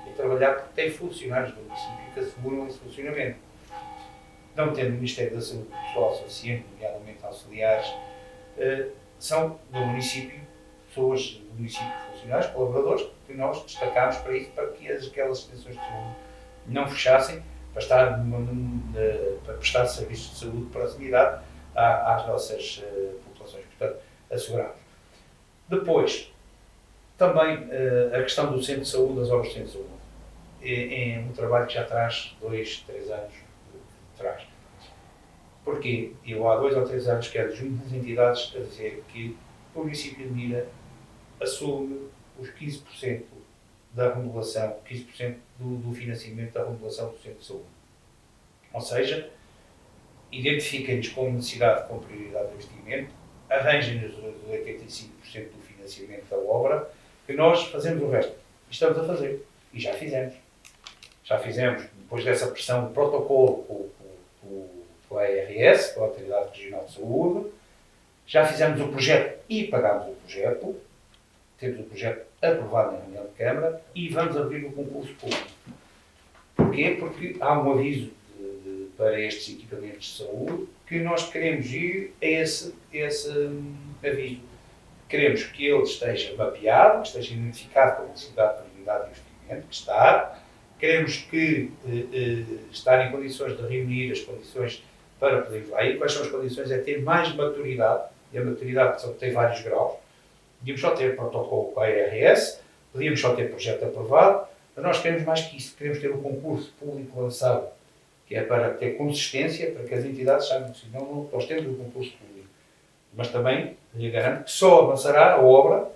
e trabalhar porque têm funcionários do município que asseguram esse funcionamento. Não tendo o Ministério da Saúde pessoal suficiente, nomeadamente auxiliares, são do município, pessoas do município, funcionários, colaboradores, que nós destacámos para isso, para que aquelas extensões de saúde não fechassem, para prestar serviços de saúde de proximidade às nossas populações. Portanto, asseguramos. Depois, também a questão do centro de saúde, das obras do centro de saúde. É um trabalho que já traz 2, 3 anos de trás. Porquê? Eu há 2 ou 3 anos quero junto das entidades a dizer que o município de Mira assume os 15% da remodelação, 15% do financiamento da remodelação do centro de saúde. Ou seja, identifiquem-nos com necessidade, com prioridade de investimento, arranjem-nos os 85% do financiamento da obra, que nós fazemos o resto. E estamos a fazer. E já fizemos. Já fizemos, depois dessa pressão de protocolo com a ARS, com a Autoridade Regional de Saúde, já fizemos o projeto e pagámos o projeto, temos o projeto aprovado na reunião de Câmara e vamos abrir o concurso público. Porquê? Porque há um aviso para estes equipamentos de saúde que nós queremos ir a esse aviso. Queremos que ele esteja mapeado, que esteja identificado com a necessidade de prioridade de investimento, que está. Queremos que estar em condições de reunir as condições para podermos lá ir. Quais são as condições? É ter mais maturidade, e a maturidade tem vários graus. Podíamos só ter protocolo com a ARS, podíamos só ter projeto aprovado, mas nós queremos mais que isso. Queremos ter um concurso público lançado, que é para ter consistência, para que as entidades saibam que não, nós temos um concurso público. Mas também lhe garanto que só avançará a obra,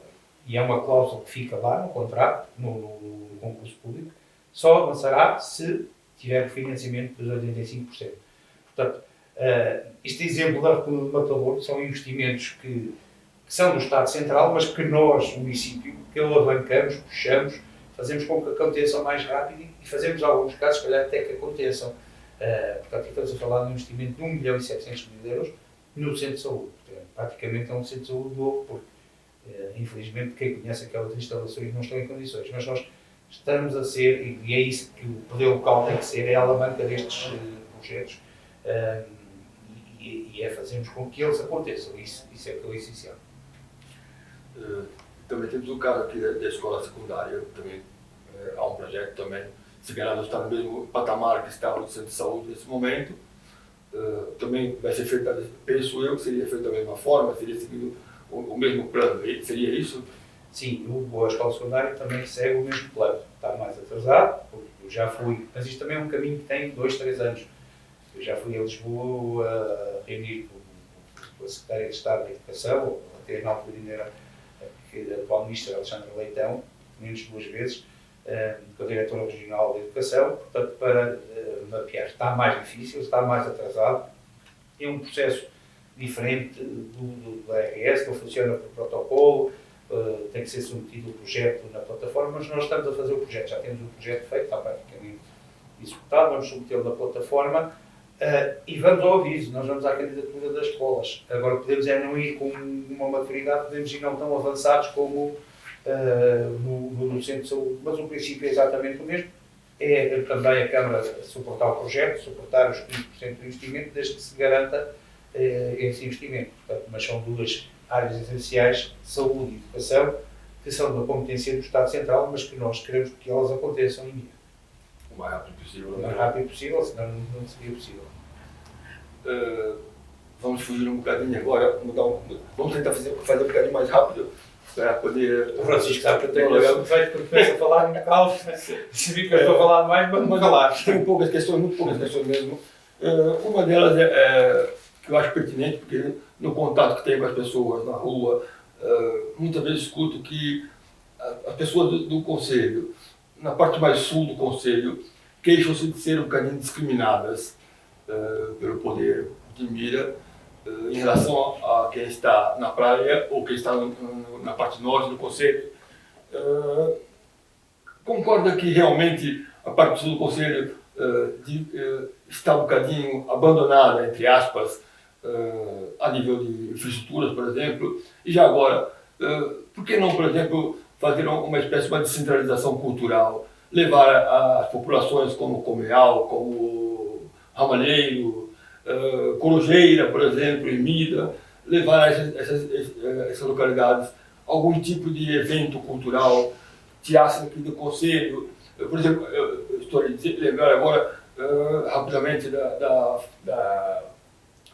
e é uma cláusula que fica lá no contrato, no concurso público, só avançará se tiver financiamento dos 85%. Portanto, este exemplo da Recua do Matador são investimentos que são do Estado Central, mas que nós, o município, que alavancamos, puxamos, fazemos com que aconteçam mais rápido e fazemos, em alguns casos, se calhar até que aconteçam. Portanto, estamos a falar de um investimento de 1.700.000 euros no centro de saúde. Portanto, praticamente é um centro de saúde novo, porque, infelizmente, quem conhece aquelas instalações não estão em condições. Mas nós estamos a ser, e é isso que o poder local tem que ser, é a alavanca destes projetos, e é fazermos com que eles aconteçam. Isso é que é o essencial. Também temos o caso aqui da escola secundária, também há um projeto também, se calhar não está no mesmo patamar que está no centro de saúde nesse momento, também vai ser feito, penso eu, que seria feito da mesma forma, seria seguido o mesmo plano, seria isso? Sim, a escola secundária também segue o mesmo plano. Está mais atrasado, porque eu já fui, mas isto também é um caminho que tem 2, 3 anos. Eu já fui a Lisboa a reunir com a Secretária de Estado da Educação, até na altura ainda era a atual Ministra Alexandra Leitão, menos 2 vezes, com a Diretora Regional da Educação, portanto, para mapear. Está mais difícil, está mais atrasado, é um processo diferente do RS, não funciona por protocolo, tem que ser submetido o projeto na plataforma, mas nós estamos a fazer o projeto, já temos o projeto feito, está praticamente executado, vamos submetê-lo na plataforma e vamos ao aviso, nós vamos à candidatura das escolas. Agora podemos não ir com uma maturidade, podemos ir não tão avançados como no Centro de Saúde, mas o princípio é exatamente o mesmo, é também a Câmara suportar o projeto, suportar os 15% do investimento, desde que se garanta esse investimento. Portanto, mas são 2 áreas essenciais, saúde e educação, que são da competência do Estado Central, mas que nós queremos que elas aconteçam em dia. O mais rápido possível. O mais rápido possível, senão não seria possível. Vamos fugir um bocadinho agora, vamos tentar fazer um bocadinho mais rápido, para poder... O Francisco sabe que eu tenho esse defeito, porque começa a falar muito calmo, se vir que eu estou a falar demais, vamos calar. Tenho poucas questões, muito poucas questões mesmo. Uma delas que eu acho pertinente, porque no contato que tenho com as pessoas na rua, muitas vezes escuto que as pessoas do Conselho, na parte mais sul do Conselho, queixam-se de ser um bocadinho discriminadas pelo poder de Mira em relação a quem está na praia ou quem está na parte norte do Conselho. Concorda que realmente a parte sul do Conselho está um bocadinho abandonada, entre aspas, a nível de infraestruturas, por exemplo, e já agora, por que não, por exemplo, fazer uma espécie de descentralização cultural, levar as populações como Comeal, como Ramalheiro, Corujeira, por exemplo, Emida, levar a essas localidades algum tipo de evento cultural, teatro aqui do Conselho, por exemplo, estou a lembrar agora rapidamente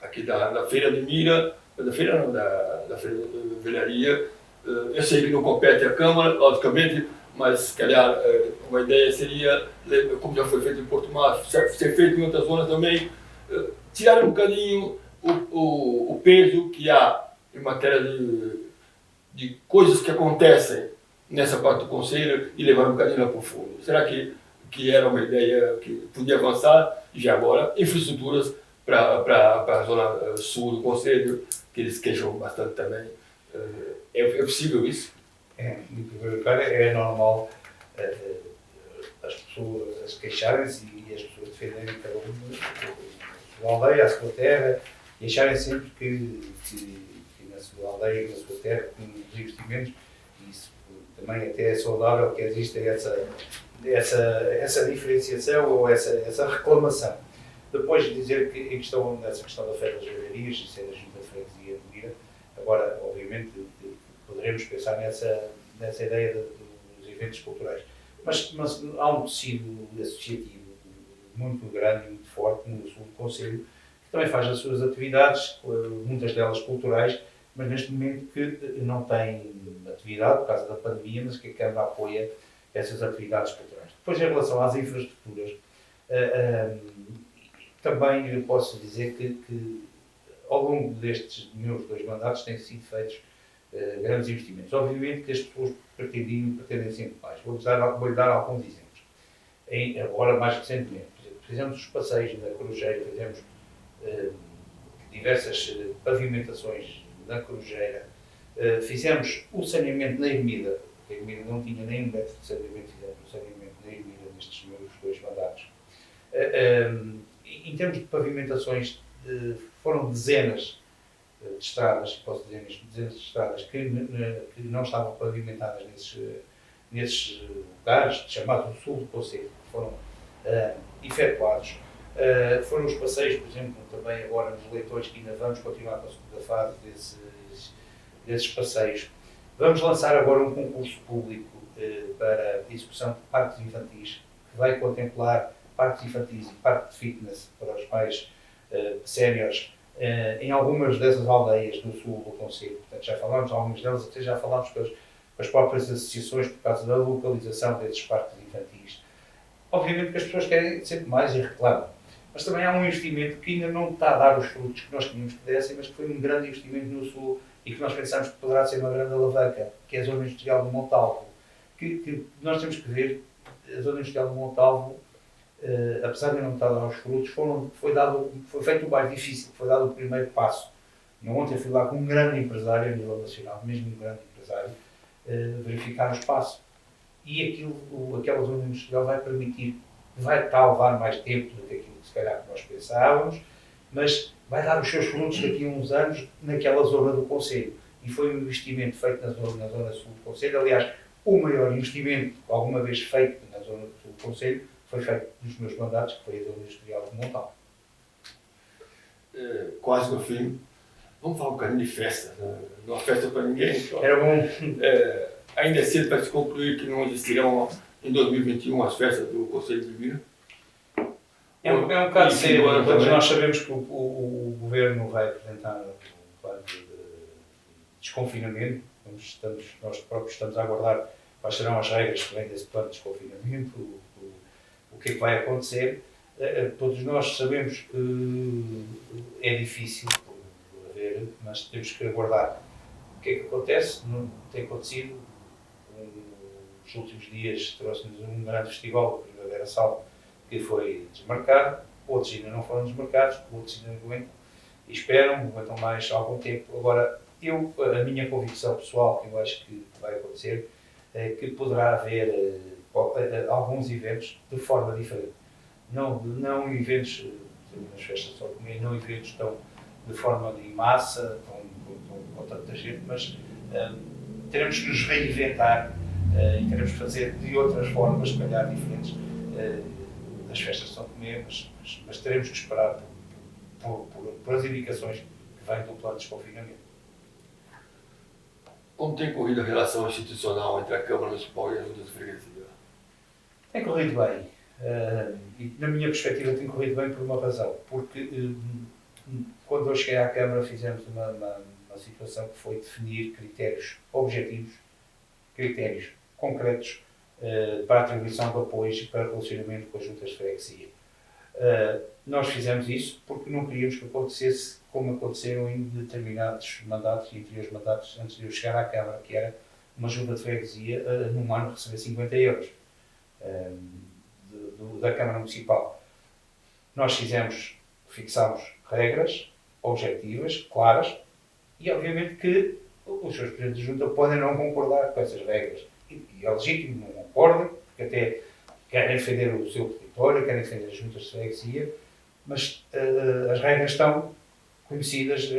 aqui da Feira de Mira, da Feira de Velharia. Eu sei que não compete à Câmara, logicamente, mas se calhar uma ideia seria, como já foi feito em Porto Mar, ser feito em outras zonas também, tirar um bocadinho o peso que há em matéria de coisas que acontecem nessa parte do Conselho e levar um bocadinho lá para o fundo. Será que era uma ideia que podia avançar? E já agora, infraestruturas para a zona sul do Conselho, que eles queixam bastante também. É possível isso? É normal as pessoas queixarem-se e as pessoas defenderem cada a sua aldeia, a sua terra, e acharem sempre que na sua aldeia e na sua terra, com os investimentos, isso também até é saudável que exista essa diferenciação ou essa reclamação. Depois de dizer que nessa questão da Feira das Velharias, isso é da Junta de Freguesia de Mira, agora, obviamente, poderemos pensar nessa ideia dos eventos culturais. Mas há um tecido associativo muito grande e muito forte no sul do Conselho, que também faz as suas atividades, muitas delas culturais, mas neste momento que não tem atividade por causa da pandemia, mas que a Câmara apoia essas atividades culturais. Depois, em relação às infraestruturas, também posso dizer que ao longo destes meus 2 mandatos têm sido feitos grandes investimentos. Obviamente que as pessoas pretendem sempre mais. Vou-lhe dar alguns exemplos. Agora, mais recentemente, por exemplo, fizemos os passeios na Corujeira, fizemos diversas pavimentações na Corujeira, fizemos o saneamento na Ermida, porque a Ermida não tinha nem 1 metro de saneamento, fizemos o saneamento na Ermida nestes meus 2 mandatos. Em termos de pavimentações, foram dezenas de estradas, posso dizer mesmo, dezenas de estradas que não estavam pavimentadas nesses lugares, chamados do sul do Conselho, que foram efetuados. Foram os passeios, por exemplo, também agora nos Leitões, que ainda vamos continuar com a segunda fase desses passeios. Vamos lançar agora um concurso público para a execução de parques infantis, que vai contemplar parques infantis e parque de fitness para os pais séniores em algumas dessas aldeias do sul do Conselho. Portanto, já falámos, algumas delas até já falámos com com as próprias associações por causa da localização desses parques infantis. Obviamente que as pessoas querem sempre mais e reclamam. Mas também há um investimento que ainda não está a dar os frutos que nós tínhamos que dessem, mas que foi um grande investimento no Sul e que nós pensamos que poderá ser uma grande alavanca, que é a zona industrial do Montalvo. Que nós temos que ver, a zona industrial do Montalvo, apesar de não estar a dar os frutos, foi feito o mais difícil, foi dado o primeiro passo. Eu ontem fui lá com um grande empresário a nível nacional, mesmo um grande empresário, verificar o espaço. E aquela zona industrial vai permitir, vai estar a levar mais tempo do que aquilo que se calhar nós pensávamos, mas vai dar os seus frutos daqui a uns anos naquela zona do Conselho. E foi um investimento feito na zona sul do Conselho. Aliás, o maior investimento alguma vez feito na zona sul do Conselho foi feito nos meus mandatos, que foi a zona industrial de Montal. Quase no fim. Vamos falar um bocadinho de festa. Não há festa para ninguém. Então, era bom. Ainda é cedo para se concluir que não existirão em 2021 as festas do Conselho de Vila. É um bocado cedo. Todos nós sabemos que o Governo vai apresentar um plano de desconfinamento. Nós próprios estamos a aguardar quais serão as regras que vêm desse plano de desconfinamento, o que é que vai acontecer. Todos nós sabemos que é difícil por haver, mas temos que aguardar. O que é que acontece? Não tem acontecido. Nos últimos dias trouxe-nos um grande festival, a Primavera Salva, que foi desmarcado. Outros ainda não foram desmarcados, outros ainda aguentam e aguentam mais algum tempo. Agora, a minha convicção pessoal, que eu acho que vai acontecer, é que poderá haver alguns eventos de forma diferente. Não eventos, nas festas de São Tomé, não eventos tão de forma de massa, com tanta gente, mas teremos que nos reinventar e teremos que fazer de outras formas, se calhar diferentes, das festas de São Tomé, mas teremos que esperar por as indicações que vêm do plano de desconfinamento. Como tem corrido a relação institucional entre a Câmara Municipal e as juntas de freguesia? Tem corrido bem. E, na minha perspectiva, tem corrido bem por uma razão. Porque quando eu cheguei à Câmara fizemos uma situação que foi definir critérios objetivos, critérios concretos para a atribuição de apoios e para relacionamento com as juntas de freguesia. Nós fizemos isso porque não queríamos que acontecesse como aconteceram em determinados mandatos e anteriores mandatos antes de eu chegar à Câmara, que era uma junta de freguesia num ano receber 50 euros da Câmara Municipal. Nós fixámos regras objetivas, claras, e obviamente que os seus presidentes de junta podem não concordar com essas regras. E é legítimo, não concordem, porque até querem defender o seu território, querem defender as juntas de freguesia, mas as regras são conhecidas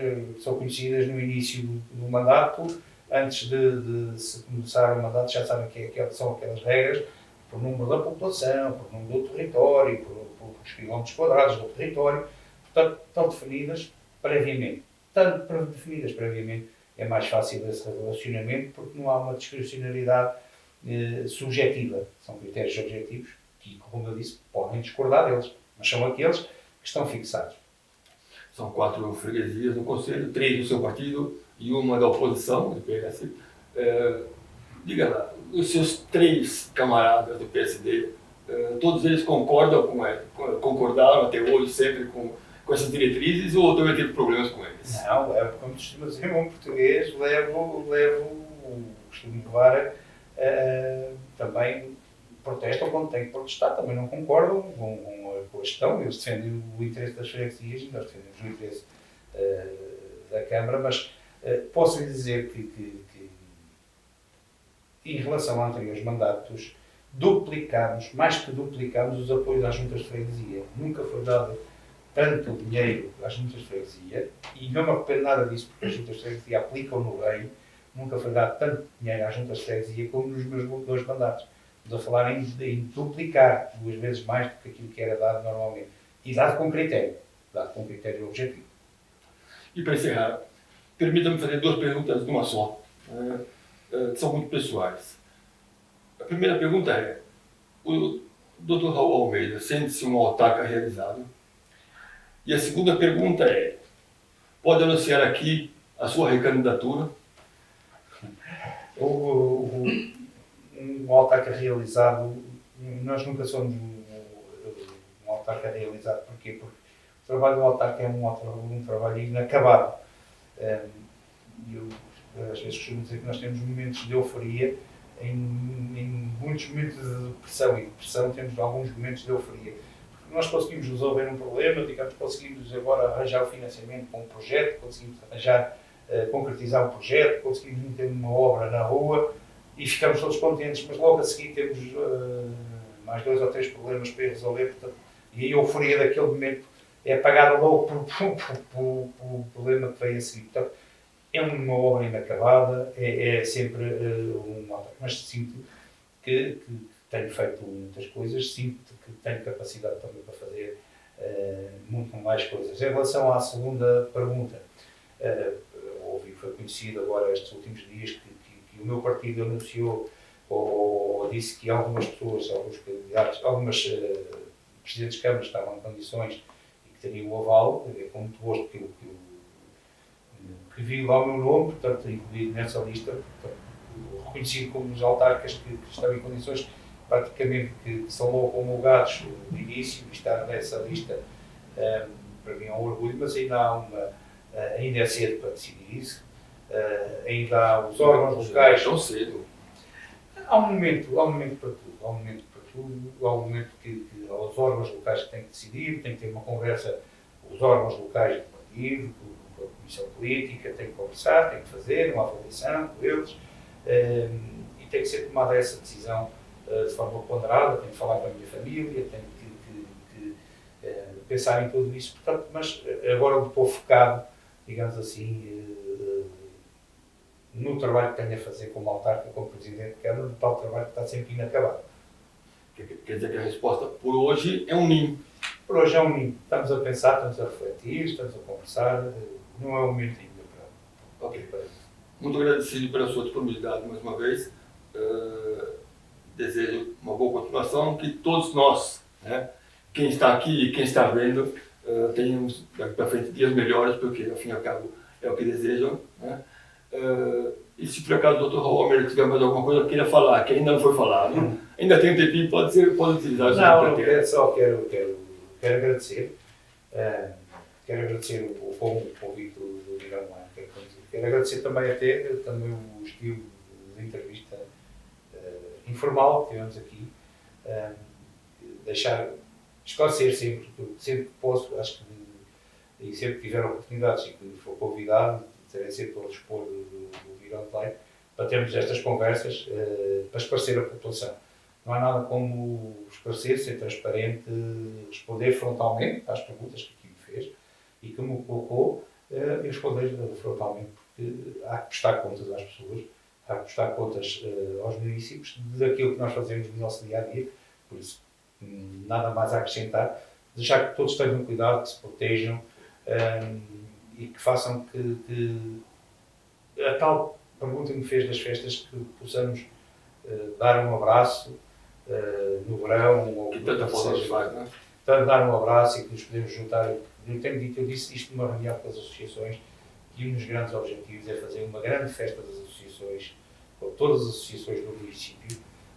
no início do mandato. Antes de se começar o mandato já sabem que são aquelas regras, por número da população, por número do território, por quilómetros quadrados do território. Portanto, estão definidas previamente. Tanto definidas previamente é mais fácil esse relacionamento, porque não há uma discricionalidade subjetiva. São critérios objetivos que, como eu disse, podem discordar deles, mas são aqueles que estão fixados. São 4 freguesias no Conselho, 3 do seu partido e uma da oposição, do PS. Diga lá, os seus 3 camaradas do PSD, todos eles concordaram até hoje sempre com essas diretrizes ou também teve problemas com eles? Não, como costuma dizer em bom português, costumo levar também protestam quando têm que protestar, também não concordam com a gestão, eles defendem o interesse das freguesias e nós defendemos o interesse da Câmara, mas posso lhe dizer que em relação a anteriores mandatos, mais que duplicamos os apoios às juntas de freguesia. Nunca foi dado tanto dinheiro às juntas de freguesia, e não me arrependo nada disso, porque as juntas de freguesia aplicam no bem, nunca foi dado tanto dinheiro às juntas de freguesia como nos meus 2 mandatos. Estamos a falar em duplicar 2 vezes mais do que aquilo que era dado normalmente. E dado com critério objetivo. E para encerrar, permita-me fazer 2 perguntas numa só. São muito pessoais. A primeira pergunta é: o Dr. Raul Almeida sente-se um autarca realizado? E a segunda pergunta é: pode anunciar aqui a sua recandidatura? Um autarca realizado, nós nunca somos um autarca realizado. Porquê? Porque o trabalho do autarca é um trabalho inacabado. Eu às vezes costumo dizer que nós temos momentos de euforia, em muitos momentos de depressão, e depressão temos alguns momentos de euforia. Porque nós conseguimos resolver um problema, digamos, conseguimos agora arranjar o financiamento para um projeto, conseguimos arranjar, concretizar um projeto, conseguimos meter uma obra na rua e ficamos todos contentes, mas logo a seguir temos mais 2 ou 3 problemas para resolver, portanto, e a euforia daquele momento é apagada logo por problema que veio a seguir. Portanto, é uma obra inacabada, é sempre mas sinto que tenho feito muitas coisas, sinto que tenho capacidade também para fazer muito mais coisas. Em relação à segunda pergunta, foi conhecido agora estes últimos dias que o meu partido anunciou ou disse que algumas pessoas, alguns candidatos, algumas presidentes de câmara estavam em condições e que teriam o aval. É com muito gosto que vi lá o meu nome, portanto, incluído nessa lista, portanto, reconhecido como os autarcas que estão em condições praticamente que são logo homologados no início, e estar nessa lista, para mim é um orgulho, mas ainda é cedo para decidir isso. Ainda há os órgãos locais. Tão cedo. Há um momento para tudo. Há um momento que os órgãos locais têm que decidir, tem que ter uma conversa com os órgãos locais do partido, com a comissão política, tem que conversar, tem que fazer uma avaliação com eles, e tem que ser tomada essa decisão de forma ponderada. Tenho que falar com a minha família, tenho que pensar em tudo isso. Portanto, mas agora eu estou focado, digamos assim, no trabalho que tenho a fazer como autarca, como presidente de Câmara, no tal trabalho que está sempre inacabado. Quer dizer que a resposta por hoje é um nim. Por hoje é um nim. Estamos a pensar, estamos a refletir, estamos a conversar. Não é um momento ainda para isso. Muito agradecido pela sua disponibilidade mais uma vez. Desejo uma boa continuação, que todos nós, né, quem está aqui e quem está vendo, tenhamos daqui para frente dias melhores, porque ao fim e ao cabo é o que desejam, né? E se por acaso o Dr. Homer tiver mais alguma coisa que queira falar, que ainda não foi falado, ainda tem um tempinho, pode utilizar. Não, quero agradecer. Quero agradecer o convite do Mirão Online. Quero agradecer também também o estilo de entrevista informal que tivemos aqui. Deixar esclarecer sempre que posso, acho que, e sempre que tiver oportunidades e que for convidado, terei sempre ao dispor do Mirão Online para termos estas conversas, para esclarecer a população. Não há nada como esclarecer, ser transparente, responder frontalmente às perguntas que aqui me fez e que me colocou, e responder frontalmente, porque há que prestar contas às pessoas, há que prestar contas aos municípios daquilo que nós fazemos no nosso dia-a-dia. Por isso, nada mais a acrescentar, deixar que todos tenham cuidado, que se protejam, e que façam que a tal pergunta que me fez das festas, que possamos dar um abraço no verão, ou que tanta falta nos faz, não é? Dar um abraço e que nos podemos juntar. Eu disse isto numa reunião com as associações, e um dos grandes objetivos é fazer uma grande festa das associações, com todas as associações do município,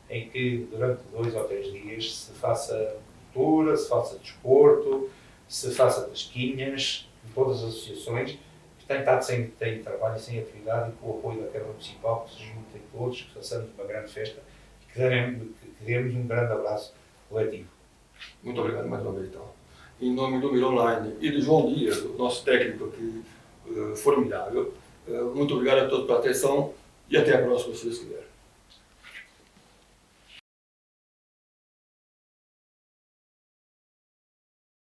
em que durante 2 ou 3 dias se faça cultura, se faça desporto, se faça tasquinhas, todas as associações que têm estado sem trabalho e sem atividade, e com o apoio da Câmara Municipal, que se juntem todos, que façamos uma grande festa e que demos um grande abraço coletivo. Muito obrigado mais uma vez, então. Em nome do Mirão Online e do João Dias, o nosso técnico aqui, formidável, muito obrigado a todos pela atenção e até a próxima, se Deus quiser.